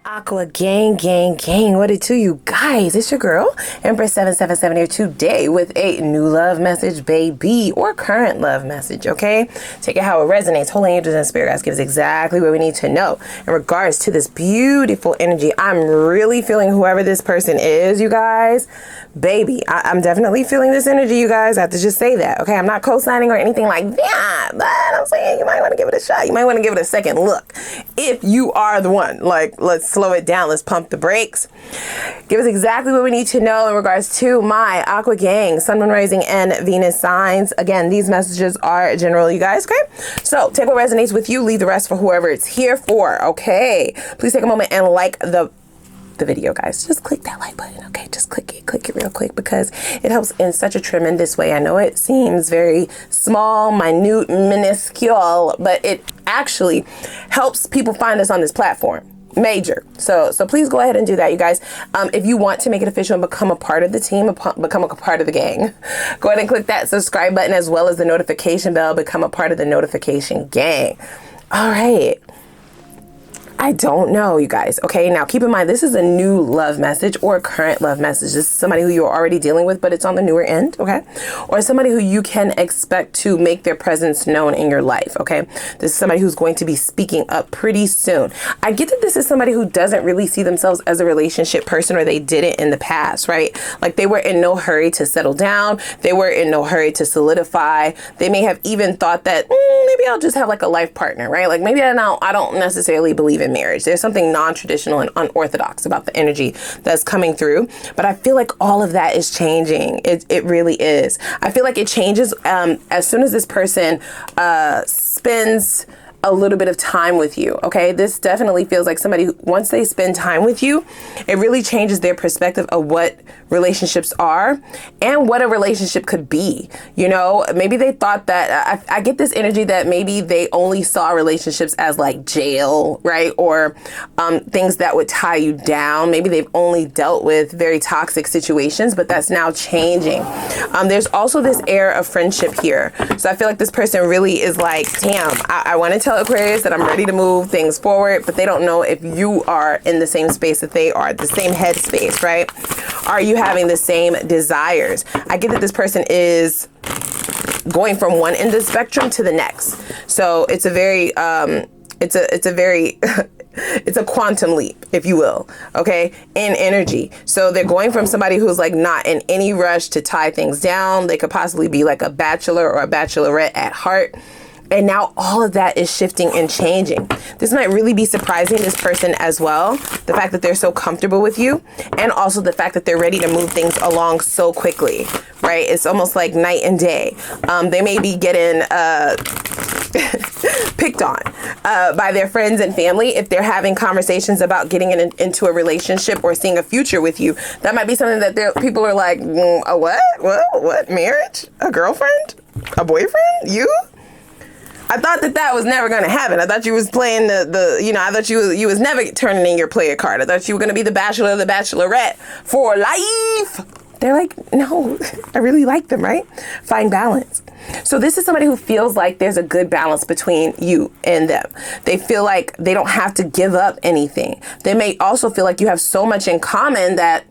Aqua gang, gang, gang. What it to you guys? It's your girl, Empress 777 here today with a new love message, baby, or current love message, okay? Take it how it resonates. Holy angels and spirit guides gives exactly what we need to know in regards to this beautiful energy. I'm really feeling whoever this person is, you guys. Baby, I'm definitely feeling this energy, you guys. I have to just say that, okay? I'm not co-signing or anything like that, but I'm saying you might want to give it a shot. You might want to give it a second look. If you are the one, like, let's slow it down. Let's pump the brakes. Give us exactly what we need to know in regards to my Aqua gang, Sun, Moon, Rising, and Venus signs. Again, these messages are general, you guys, okay? So take what resonates with you, leave the rest for whoever it's here for, okay? Please take a moment and like the video, guys. Just click that like button, okay? Just click it real quick because it helps in such a tremendous way. I know it seems very small, minute, minuscule, but it actually helps people find us on this platform. Major. So please go ahead and do that, you guys. If you want to make it official and become a part of the team, become a part of the gang, go ahead and click that subscribe button as well as the notification bell. Become a part of the notification gang. All right. I don't know, you guys. Okay, now keep in mind, this is a new love message or a current love message. This is somebody who you're already dealing with, but it's on the newer end, okay? Or somebody who you can expect to make their presence known in your life, okay? This is somebody who's going to be speaking up pretty soon. I get that this is somebody who doesn't really see themselves as a relationship person, or they didn't in the past, right? Like they were in no hurry to settle down. They were in no hurry to solidify. They may have even thought that maybe I'll just have like a life partner, right? Like maybe I don't necessarily believe in marriage. There's something non-traditional and unorthodox about the energy that's coming through, but I feel like all of that is changing. It really is. I feel like it changes as soon as this person spends a little bit of time with you, okay? This definitely feels like somebody who, once they spend time with you, it really changes their perspective of what relationships are and what a relationship could be. You know, maybe they thought that, I get this energy that maybe they only saw relationships as like jail, right? Or things that would tie you down. Maybe they've only dealt with very toxic situations, but that's now changing. There's also this air of friendship here. So I feel like this person really is like, damn, I want to tell Aquarius that I'm ready to move things forward, but they don't know if you are in the same space that they are, the same headspace, right? Are you having the same desires? I get that this person is going from one end of the spectrum to the next. So it's a very, it's a quantum leap, if you will, okay, in energy. So they're going from somebody who's like not in any rush to tie things down. They could possibly be like a bachelor or a bachelorette at heart. And now all of that is shifting and changing. This might really be surprising this person as well. The fact that they're so comfortable with you, and also the fact that they're ready to move things along so quickly, right? It's almost like night and day. They may be getting picked on by their friends and family if they're having conversations about getting into a relationship or seeing a future with you. That might be something that people are like, a what? What? Marriage? A girlfriend? A boyfriend? You? I thought that was never going to happen. I thought you was playing I thought you was never turning in your player card. I thought you were going to be the bachelor or the bachelorette for life. They're like, no, I really like them, right? Find balance. So this is somebody who feels like there's a good balance between you and them. They feel like they don't have to give up anything. They may also feel like you have so much in common that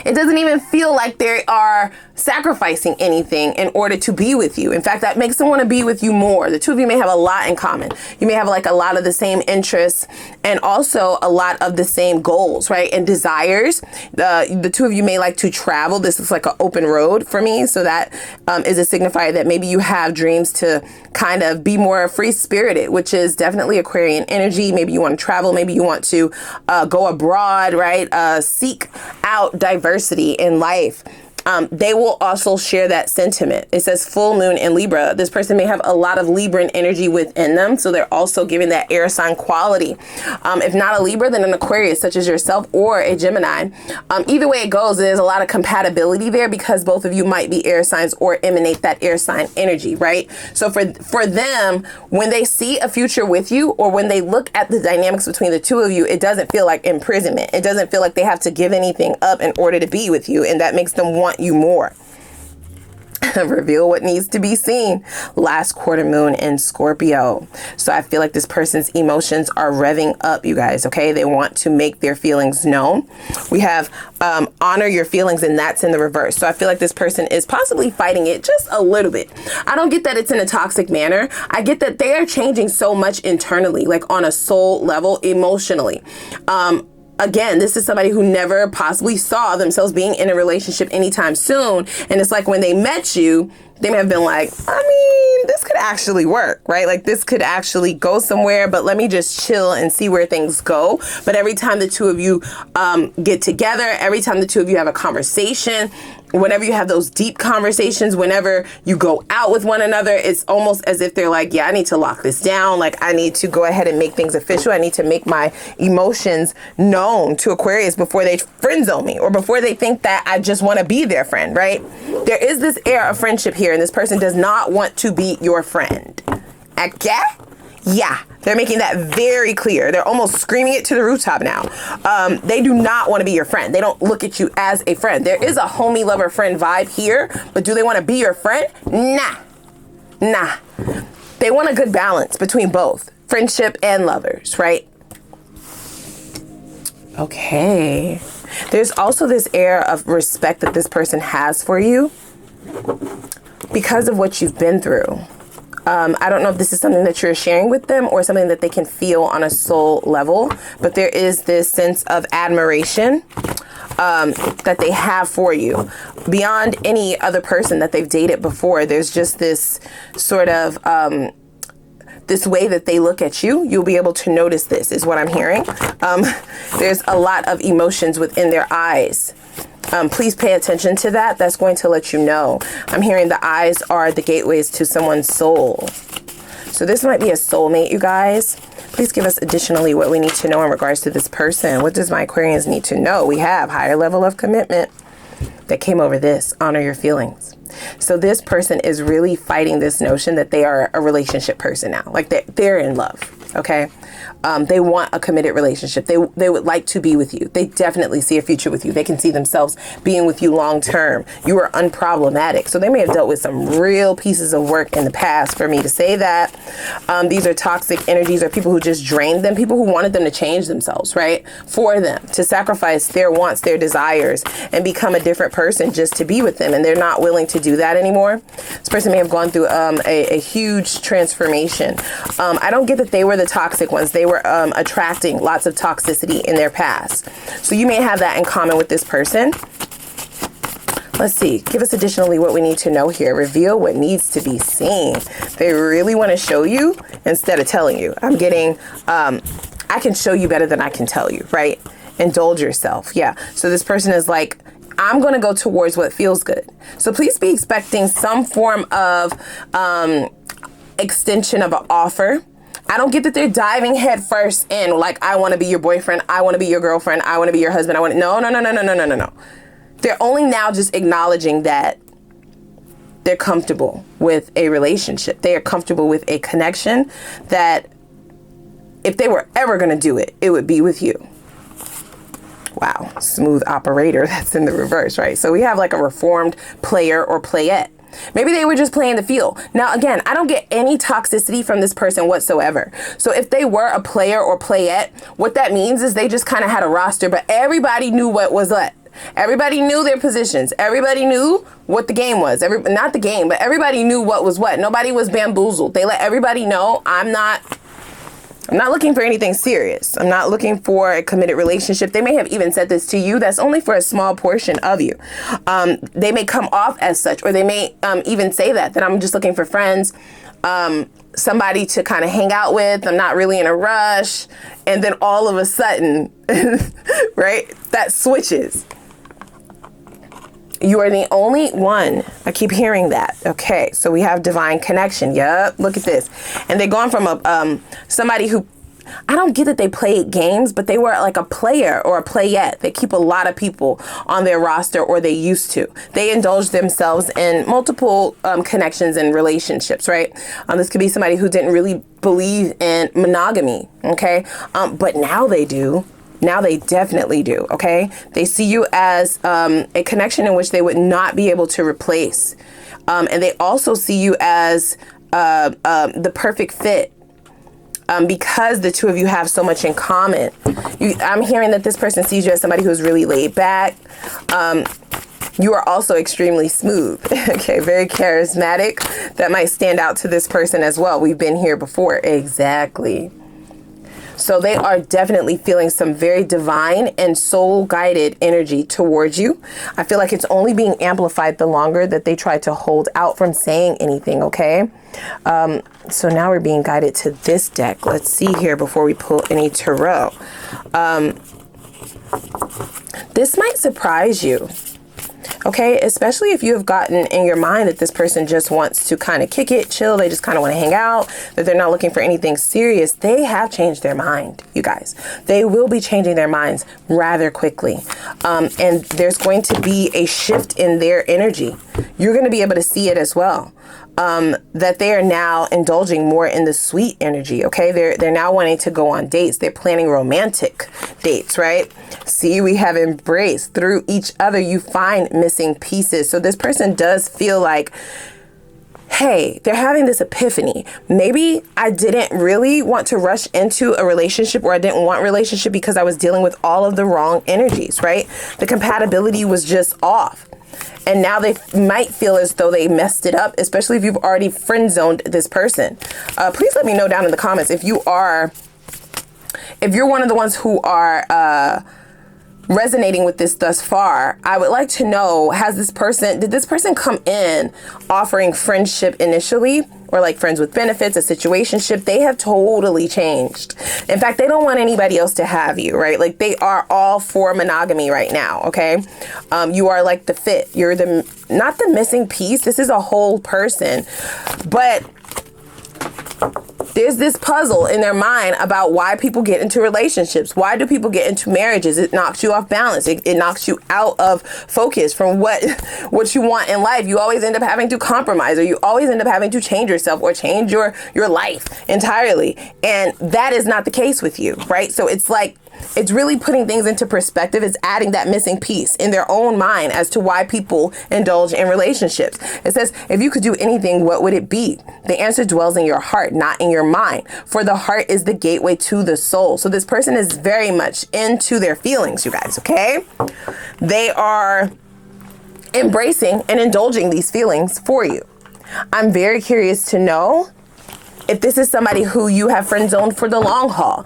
it doesn't even feel like they are sacrificing anything in order to be with you. In fact, that makes them want to be with you more. The two of you may have a lot in common. You may have like a lot of the same interests and also a lot of the same goals, right? And desires. The two of you may like to travel. This is like an open road for me. So that is a signifier that maybe you have dreams to kind of be more free-spirited, which is definitely Aquarian energy. Maybe you want to travel. Maybe you want to go abroad, right? Seek out diversity in life. They will also share that sentiment. It says full moon in Libra. This person may have a lot of Libran energy within them. So they're also giving that air sign quality. If not a Libra, then an Aquarius, such as yourself, or a Gemini. Either way it goes, there's a lot of compatibility there because both of you might be air signs or emanate that air sign energy, right? So for them, when they see a future with you, or when they look at the dynamics between the two of you, it doesn't feel like imprisonment. It doesn't feel like they have to give anything up in order to be with you. And that makes them want you more. Reveal what needs to be seen. Last quarter moon in Scorpio. So I feel like this person's emotions are revving up, you guys, okay? They want to make their feelings known. We have honor your feelings, and that's in the reverse. So I feel like this person is possibly fighting it just a little bit. I don't get that it's in a toxic manner. I get that they are changing so much internally, like on a soul level, emotionally. Again, this is somebody who never possibly saw themselves being in a relationship anytime soon. And it's like when they met you, they may have been like, I mean, this could actually work, right? Like this could actually go somewhere, but let me just chill and see where things go. But every time the two of you get together, every time the two of you have a conversation, whenever you have those deep conversations, whenever you go out with one another, it's almost as if they're like, yeah, I need to lock this down. Like I need to go ahead and make things official. I need to make my emotions known to Aquarius before they friend zone me or before they think that I just want to be their friend, right? There is this air of friendship here, and this person does not want to be your friend. Okay? Yeah, they're making that very clear. They're almost screaming it to the rooftop now. They do not want to be your friend. They don't look at you as a friend. There is a homie, lover, friend vibe here, but do they want to be your friend? Nah. They want a good balance between both friendship and lovers, right? Okay. There's also this air of respect that this person has for you because of what you've been through. I don't know if this is something that you're sharing with them or something that they can feel on a soul level, but there is this sense of admiration that they have for you beyond any other person that they've dated before. There's just this sort of this way that they look at you. You'll be able to notice this is what I'm hearing. There's a lot of emotions within their eyes. Please pay attention to that. That's going to let you know. I'm hearing the eyes are the gateways to someone's soul. So this might be a soulmate, you guys. Please give us additionally what we need to know in regards to this person. What does my Aquarians need to know? We have higher level of commitment that came over this. Honor your feelings. So this person is really fighting this notion that they are a relationship person now. Like they're in love. Okay. They want a committed relationship. They would like to be with you. They definitely see a future with you. They can see themselves being with you long term. You are unproblematic. So they may have dealt with some real pieces of work in the past for me to say that. These are toxic energies or people who just drained them, people who wanted them to change themselves, right? For them to sacrifice their wants, their desires, and become a different person just to be with them. And they're not willing to do that anymore. This person may have gone through a huge transformation. I don't get that they were the toxic ones. They were attracting lots of toxicity in their past. So you may have that in common with this person. Let's see. Give us additionally what we need to know here. Reveal what needs to be seen. They really want to show you instead of telling you. I'm getting, I can show you better than I can tell you, right? Indulge yourself. Yeah. So this person is like, I'm going to go towards what feels good. So please be expecting some form of extension of an offer. I don't get that they're diving head first in like, I want to be your boyfriend. I want to be your girlfriend. I want to be your husband. No. They're only now just acknowledging that they're comfortable with a relationship. They are comfortable with a connection that if they were ever going to do it, it would be with you. Wow. Smooth operator. That's in the reverse, right? So we have like a reformed player or playette. Maybe they were just playing the field. Now, again, I don't get any toxicity from this person whatsoever. So if they were a player or playette, what that means is they just kind of had a roster, but everybody knew what was what. Everybody knew their positions. Everybody knew what the game was. Not the game, but everybody knew what was what. Nobody was bamboozled. They let everybody know I'm not looking for anything serious. I'm not looking for a committed relationship. They may have even said this to you. That's only for a small portion of you. They may come off as such, or they may even say that I'm just looking for friends, somebody to kind of hang out with. I'm not really in a rush. And then all of a sudden, right, that switches. You are the only one. I keep hearing that. Okay, so we have divine connection. Yep, look at this. And they're going from somebody who, I don't get that they played games, but they were like a player or a playette. They keep a lot of people on their roster, or they used to. They indulge themselves in multiple connections and relationships, right? This could be somebody who didn't really believe in monogamy, okay? But now they do. Now they definitely do, okay? They see you as a connection in which they would not be able to replace. And they also see you as the perfect fit. Because the two of you have so much in common. I'm hearing that this person sees you as somebody who's really laid back. You are also extremely smooth, okay, very charismatic. That might stand out to this person as well. We've been here before, exactly. So they are definitely feeling some very divine and soul-guided energy towards you. I feel like it's only being amplified the longer that they try to hold out from saying anything, okay? So now we're being guided to this deck. Let's see here before we pull any tarot. This might surprise you. Okay, especially if you have gotten in your mind that this person just wants to kind of kick it, chill, they just kind of want to hang out, that they're not looking for anything serious. They have changed their mind, you guys. They will be changing their minds rather quickly. And there's going to be a shift in their energy. You're going to be able to see it as well. That they are now indulging more in the sweet energy, okay? They're now wanting to go on dates. They're planning romantic dates, right? See, we have embraced. Through each other, you find missing pieces. So this person does feel like, hey, they're having this epiphany. Maybe I didn't really want to rush into a relationship, or I didn't want a relationship because I was dealing with all of the wrong energies, right? The compatibility was just off. And now they might feel as though they messed it up, especially if you've already friend zoned this person. Please let me know down in the comments if you're one of the ones who are resonating with this thus far. I would like to know, did this person come in offering friendship initially, or like friends with benefits, a situationship? They have totally changed. In fact, they don't want anybody else to have you, right? Like they are all for monogamy right now, okay? You are like the fit. You're not the missing piece. This is a whole person, but there's this puzzle in their mind about why people get into relationships. Why do people get into marriages? It knocks you off balance. It knocks you out of focus from what you want in life. You always end up having to compromise, or you always end up having to change yourself or change your life entirely. And that is not the case with you, right? So it's like, it's really putting things into perspective. It's adding that missing piece in their own mind as to why people indulge in relationships. It says, if you could do anything, what would it be? The answer dwells in your heart, not in your mind. For the heart is the gateway to the soul. So this person is very much into their feelings, you guys, okay? They are embracing and indulging these feelings for you. I'm very curious to know if this is somebody who you have friend zoned for the long haul.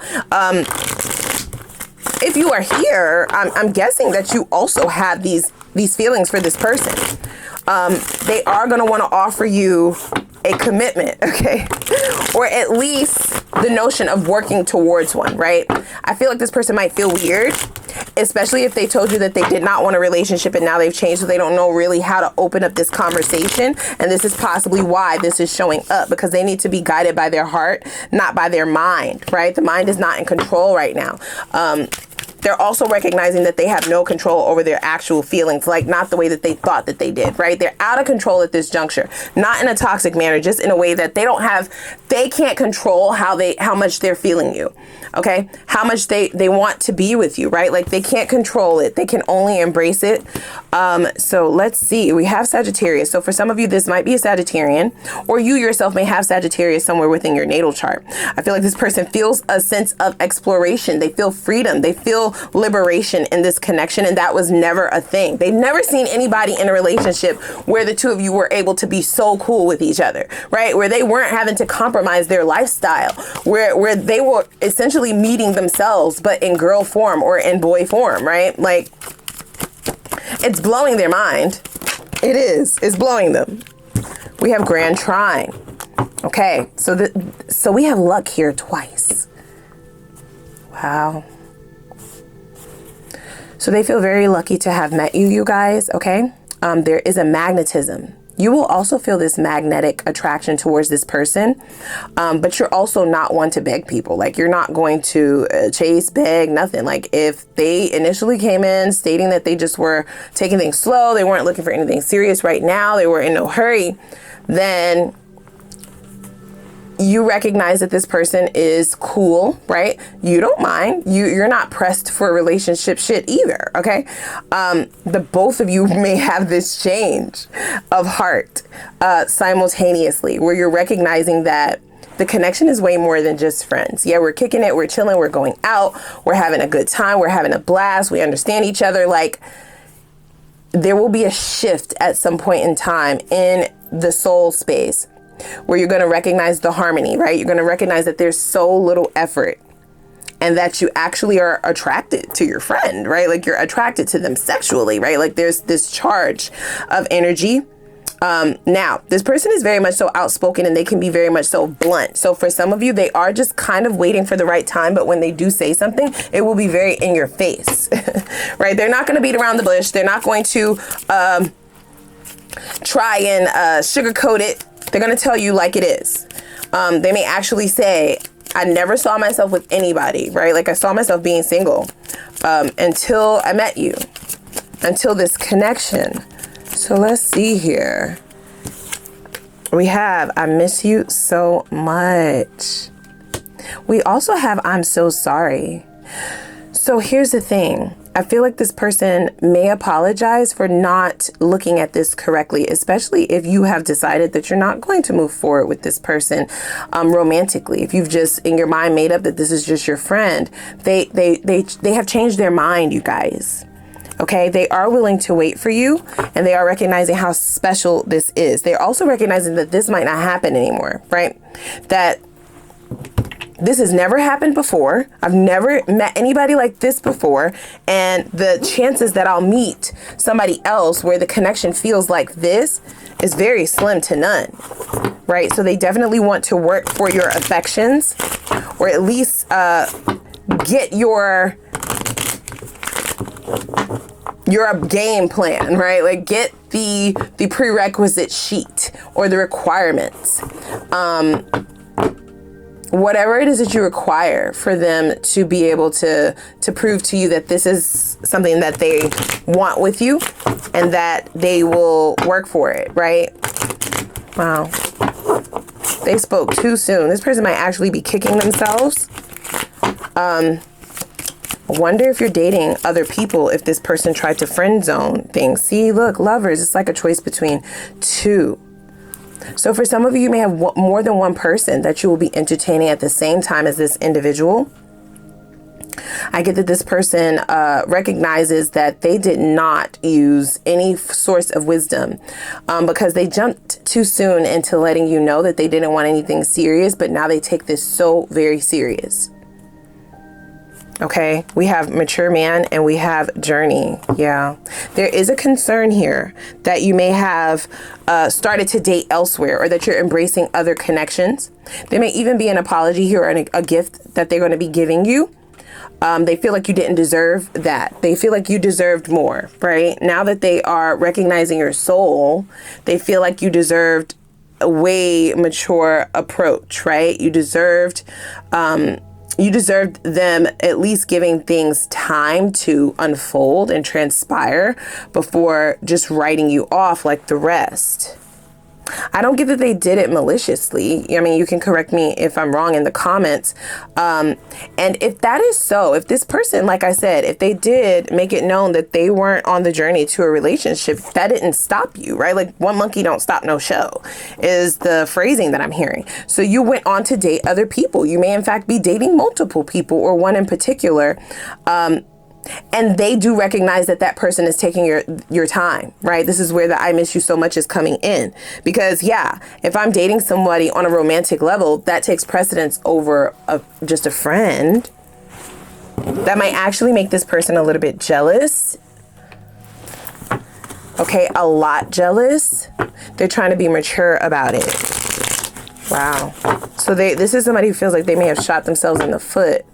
If you are here, I'm guessing that you also have these feelings for this person. They are going to want to offer you a commitment, okay? Or at least the notion of working towards one, right? I feel like this person might feel weird, especially if they told you that they did not want a relationship and now they've changed, so they don't know really how to open up this conversation. And this is possibly why this is showing up, because they need to be guided by their heart, not by their mind, right? The mind is not in control right now. They're also recognizing that they have no control over their actual feelings, like not the way that they thought that they did, right? They're out of control at this juncture, not in a toxic manner, just in a way that they can't control how much they're feeling you, okay? How much they want to be with you, right? Like they can't control it. They can only embrace it. So let's see, we have Sagittarius. So for some of you, this might be a Sagittarian, or you yourself may have Sagittarius somewhere within your natal chart. I feel like this person feels a sense of exploration. They feel freedom. They feel liberation in this connection, and that was never a thing. They've never seen anybody in a relationship where the two of you were able to be so cool with each other, right? Where they weren't having to compromise their lifestyle, where they were essentially meeting themselves, but in girl form or in boy form, right? Like, it's blowing their mind. It is. It's blowing them. We have Grand Trine. Okay, so we have luck here twice. Wow. So they feel very lucky to have met you, you guys, okay? There is a magnetism. You will also feel this magnetic attraction towards this person, but you're also not one to beg people. Like, you're not going to chase, beg, nothing. Like, if they initially came in stating that they just were taking things slow, they weren't looking for anything serious right now, they were in no hurry, then You recognize that this person is cool, right? You don't mind. You're not pressed for relationship shit either, okay? The both of you may have this change of heart simultaneously, where you're recognizing that the connection is way more than just friends. Yeah, we're kicking it, we're chilling, we're going out, we're having a good time, we're having a blast, we understand each other. Like, there will be a shift at some point in time in the soul space where you're going to recognize the harmony, right? You're going to recognize that there's so little effort and that you actually are attracted to your friend, right? Like, you're attracted to them sexually, right? Like, there's this charge of energy. Now, this person is very much so outspoken and they can be very much so blunt. So for some of you, they are just kind of waiting for the right time. But when they do say something, it will be very in your face, right? They're not going to beat around the bush. They're not going to try and sugarcoat it. They're going to tell you like it is. They may actually say, I never saw myself with anybody, right? Like, I saw myself being single until I met you, until this connection. So let's see here. We have, I miss you so much. We also have, I'm so sorry. So here's the thing. I feel like this person may apologize for not looking at this correctly, especially if you have decided that you're not going to move forward with this person romantically. If you've just in your mind made up that this is just your friend, they have changed their mind, you guys. Okay, they are willing to wait for you, and they are recognizing how special this is. They're also recognizing that this might not happen anymore, right? That this has never happened before. I've never met anybody like this before. And the chances that I'll meet somebody else where the connection feels like this is very slim to none, right? So they definitely want to work for your affections, or at least get your game plan, right? Like, get the prerequisite sheet or the requirements. Whatever it is that you require for them to be able to prove to you that this is something that they want with you and that they will work for it, right? Wow. They spoke too soon. This person might actually be kicking themselves. Wonder if you're dating other people, if this person tried to friend zone things. See, look, lovers, it's like a choice between two. So for some of you may have more than one person that you will be entertaining at the same time as this individual. I get that this person recognizes that they did not use any source of wisdom because they jumped too soon into letting you know that they didn't want anything serious, but now they take this so very serious. Okay, we have mature man and we have journey. Yeah, there is a concern here that you may have started to date elsewhere, or that you're embracing other connections. There may even be an apology here, or a gift that they're going to be giving you. They feel like you didn't deserve that. They feel like you deserved more, right? Now that they are recognizing your soul, they feel like you deserved a way mature approach, right? You deserved them at least giving things time to unfold and transpire before just writing you off like the rest. I don't get that they did it maliciously. I mean, you can correct me if I'm wrong in the comments. And if that is so, if this person, like I said, if they did make it known that they weren't on the journey to a relationship, that didn't stop you, right? Like, one monkey don't stop no show is the phrasing that I'm hearing. So you went on to date other people. You may in fact be dating multiple people, or one in particular. And they do recognize that that person is taking your time, right? This is where the I miss you so much is coming in. Because, yeah, if I'm dating somebody on a romantic level, that takes precedence over just a friend. That might actually make this person a little bit jealous. Okay, a lot jealous. They're trying to be mature about it. Wow. So this is somebody who feels like they may have shot themselves in the foot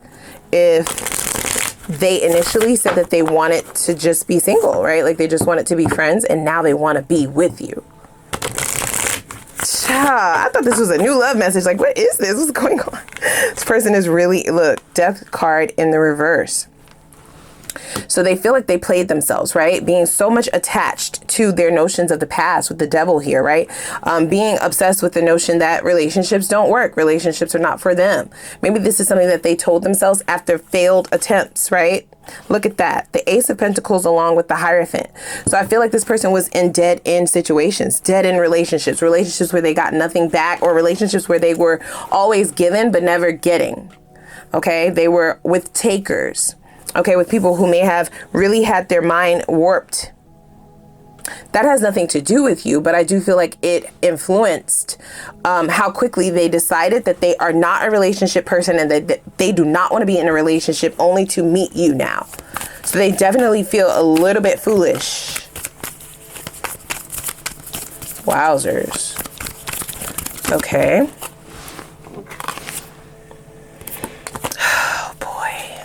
if they initially said that they wanted to just be single, right? Like, they just wanted to be friends, and now they want to be with you. I thought this was a new love message. Like, what is this? What's going on? This person is really, look, death card in the reverse. So they feel like they played themselves, right? Being so much attached to their notions of the past with the devil here, right? Being obsessed with the notion that relationships don't work. Relationships are not for them. Maybe this is something that they told themselves after failed attempts, right? Look at that. The Ace of Pentacles along with the Hierophant. So I feel like this person was in dead end situations, dead end relationships, relationships where they got nothing back, or relationships where they were always given but never getting. Okay. They were with takers. Okay. With people who may have really had their mind warped. That has nothing to do with you, but I do feel like it influenced how quickly they decided that they are not a relationship person and that they do not want to be in a relationship only to meet you now. So they definitely feel a little bit foolish. Wowzers. Okay. Oh boy.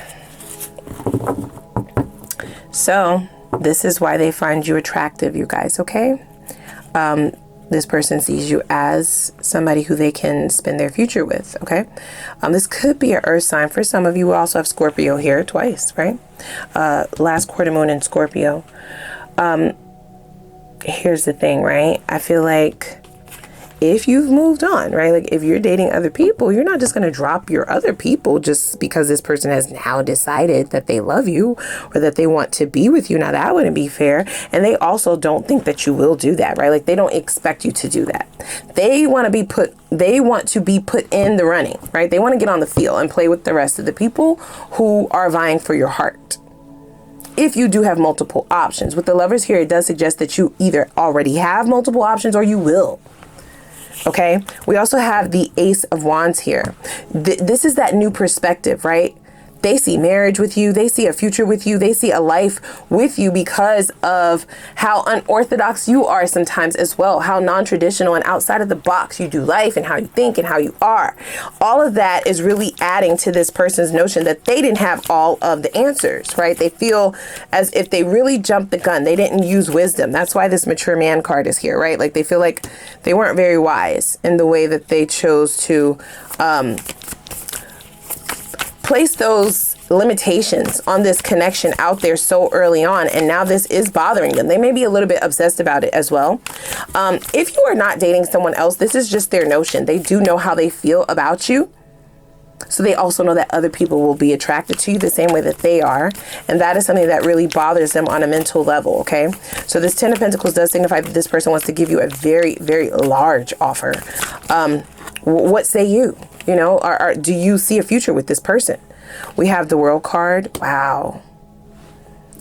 So this is why they find you attractive, you guys, okay? This person sees you as somebody who they can spend their future with, okay? This could be an earth sign. For some of you, we also have Scorpio here twice, right? Last quarter moon in Scorpio. Here's the thing, right? I feel like if you've moved on, right? Like if you're dating other people, you're not just going to drop your other people just because this person has now decided that they love you or that they want to be with you. Now that wouldn't be fair. And they also don't think that you will do that, right? Like they don't expect you to do that. They want to be put in the running, right? They want to get on the field and play with the rest of the people who are vying for your heart. If you do have multiple options with the Lovers here, it does suggest that you either already have multiple options or you will. Okay, we also have the Ace of Wands here. This is that new perspective, right? They see marriage with you. They see a future with you. They see a life with you because of how unorthodox you are sometimes as well, how non-traditional and outside of the box you do life and how you think and how you are. All of that is really adding to this person's notion that they didn't have all of the answers, right? They feel as if they really jumped the gun. They didn't use wisdom. That's why this mature man card is here, right? Like they feel like they weren't very wise in the way that they chose to place those limitations on this connection out there so early on, and now this is bothering them. They may be a little bit obsessed about it as well. If you are not dating someone else, this is just their notion. They do know how they feel about you. So they also know that other people will be attracted to you the same way that they are. And that is something that really bothers them on a mental level, okay? So this Ten of Pentacles does signify that this person wants to give you a very, very large offer. What say you? You know, do you see a future with this person? We have the World card. Wow.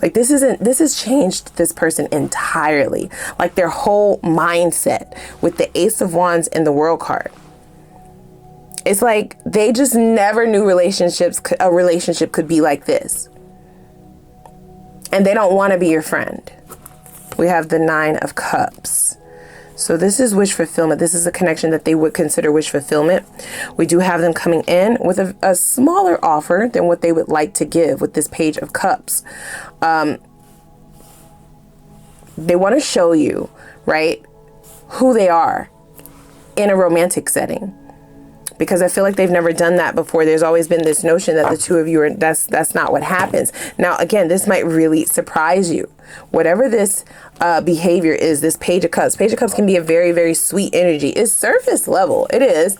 Like this has changed this person entirely. Like their whole mindset with the Ace of Wands and the World card. It's like they just never knew a relationship could be like this. And they don't want to be your friend. We have the Nine of Cups. So this is wish fulfillment. This is a connection that they would consider wish fulfillment. We do have them coming in with a smaller offer than what they would like to give with this Page of Cups. They want to show you, right, who they are in a romantic setting. Because I feel like they've never done that before. There's always been this notion that the two of you are, that's not what happens. Now, again, this might really surprise you. Whatever this behavior is, this Page of Cups can be a very, very sweet energy. It's surface level. It is.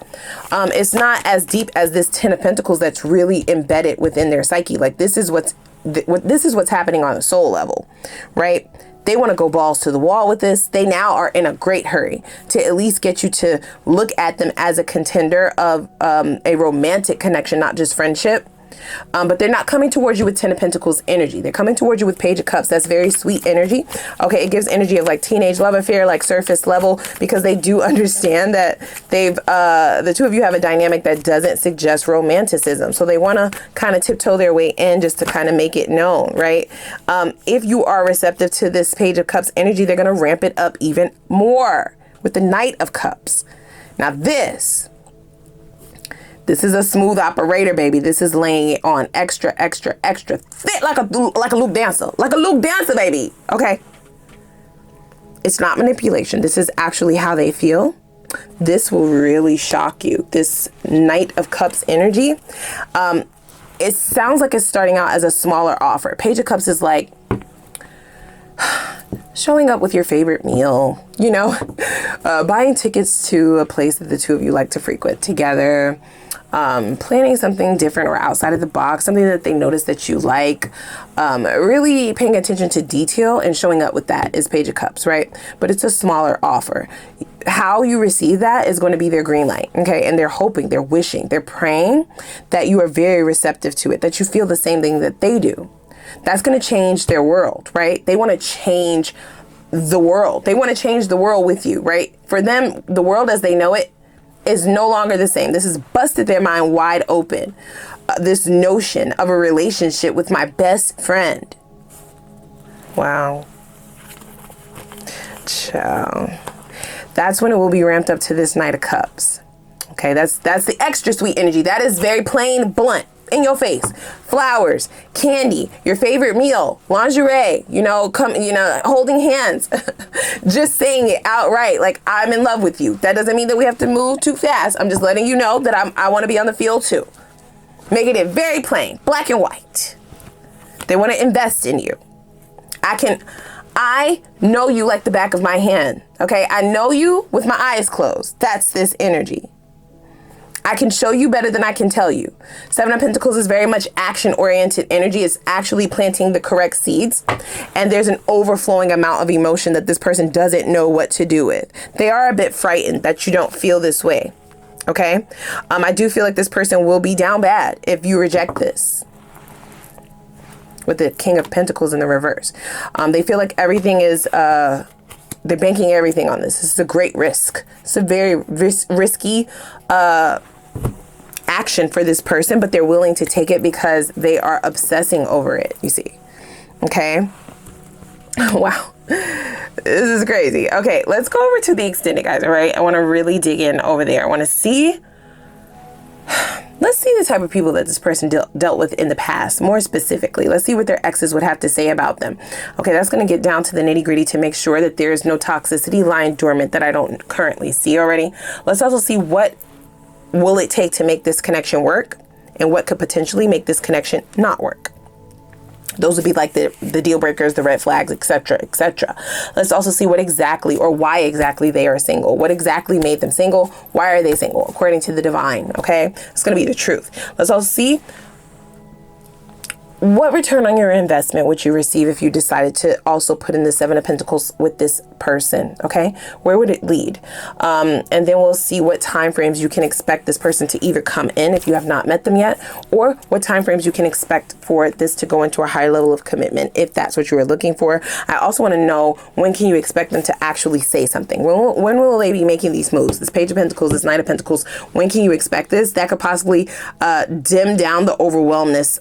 It's not as deep as this Ten of Pentacles that's really embedded within their psyche. Like this is what's happening on a soul level, right? They want to go balls to the wall with this. They now are in a great hurry to at least get you to look at them as a contender of a romantic connection, not just friendship. But they're not coming towards you with Ten of Pentacles energy. They're coming towards you with Page of Cups. That's very sweet energy. Okay, it gives energy of like teenage love affair, like surface level, because they do understand that the two of you have a dynamic that doesn't suggest romanticism. So they want to kind of tiptoe their way in just to kind of make it known, right? If you are receptive to this Page of Cups energy, they're going to ramp it up even more with the Knight of Cups. Now this is a smooth operator, baby. This is laying it on extra, extra, extra thick like a Luke dancer. Like a Luke dancer, baby. Okay. It's not manipulation. This is actually how they feel. This will really shock you. This Knight of Cups energy. it sounds like it's starting out as a smaller offer. Page of Cups is like showing up with your favorite meal, you know, buying tickets to a place that the two of you like to frequent together, planning something different or outside of the box, something that they notice that you like, really paying attention to detail and showing up with that is Page of Cups, right? But it's a smaller offer. How you receive that is going to be their green light, okay? And they're hoping, they're wishing, they're praying that you are very receptive to it, that you feel the same thing that they do. That's going to change their world, right? They want to change the world. They want to change the world with you, right? For them, the world as they know it is no longer the same. This has busted their mind wide open. This notion of a relationship with my best friend. Wow. Ciao. That's when it will be ramped up to this Knight of Cups. Okay, that's the extra sweet energy. That is very plain, blunt, in your face. Flowers, candy, your favorite meal, lingerie, you know, holding hands. Just saying it outright, like, I'm in love with you. That doesn't mean that we have to move too fast. I'm just letting you know that I want to be on the field too. Making it very plain, black and white. They want to invest in you. I know you like the back of my hand. Okay, I know you with my eyes closed. That's this energy. I can show you better than I can tell you. Seven of Pentacles is very much action-oriented energy. It's actually planting the correct seeds. And there's an overflowing amount of emotion that this person doesn't know what to do with. They are a bit frightened that you don't feel this way. Okay? I do feel like this person will be down bad if you reject this. With the King of Pentacles in the reverse. They feel like everything is... they're banking everything on this. This is a great risk. It's a very risky action for this person, but they're willing to take it because they are obsessing over it, you see. Okay. Wow. This is crazy. Okay, let's go over to the extended, guys. All right. I want to really dig in over there. I want to see. Let's see the type of people that this person dealt with in the past. More specifically, let's see what their exes would have to say about them. Okay, that's going to get down to the nitty gritty to make sure that there is no toxicity lying dormant that I don't currently see already. Let's also see what will it take to make this connection work and what could potentially make this connection not work. Those would be like the deal breakers, the red flags, etc., etc. Let's also see what exactly or why exactly they are single. What exactly made them single? Why are they single? According to the divine, okay? It's going to be the truth. Let's also see what return on your investment would you receive if you decided to also put in the Seven of Pentacles with this person, okay? Where would it lead? And then we'll see what time frames you can expect this person to either come in if you have not met them yet, or what time frames you can expect for this to go into a higher level of commitment if that's what you were looking for. I also want to know, when can you expect them to actually say something? When will they be making these moves? This Page of Pentacles, this Knight of Pentacles, when can you expect this? That could possibly dim down the overwhelmingness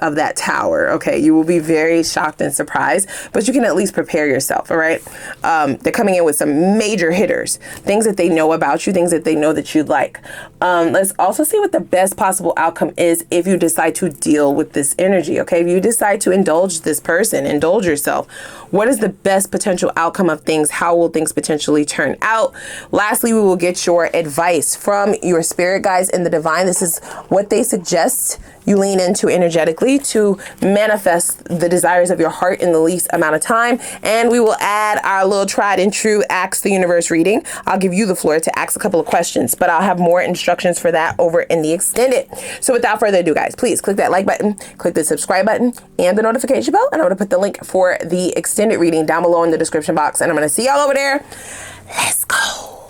of that tower. Okay, you will be very shocked and surprised, but you can at least prepare yourself. All right, they're coming in with some major hitters, things that they know about you, things that they know that you'd like. Let's also see what the best possible outcome is if you decide to deal with this energy. Okay, if you decide to indulge this person, indulge yourself, what is the best potential outcome of things? How will things potentially turn out? Lastly, we will get your advice from your spirit guides in the divine. This is what they suggest you lean into energetically to manifest the desires of your heart in the least amount of time. And we will add our little tried and true Ask the Universe reading. I'll give you the floor to ask a couple of questions, but I'll have more instructions for that over in the extended. So without further ado, guys, please click that like button, click the subscribe button and the notification bell. And I'm going to put the link for the extended reading down below in the description box. And I'm going to see y'all over there. Let's go.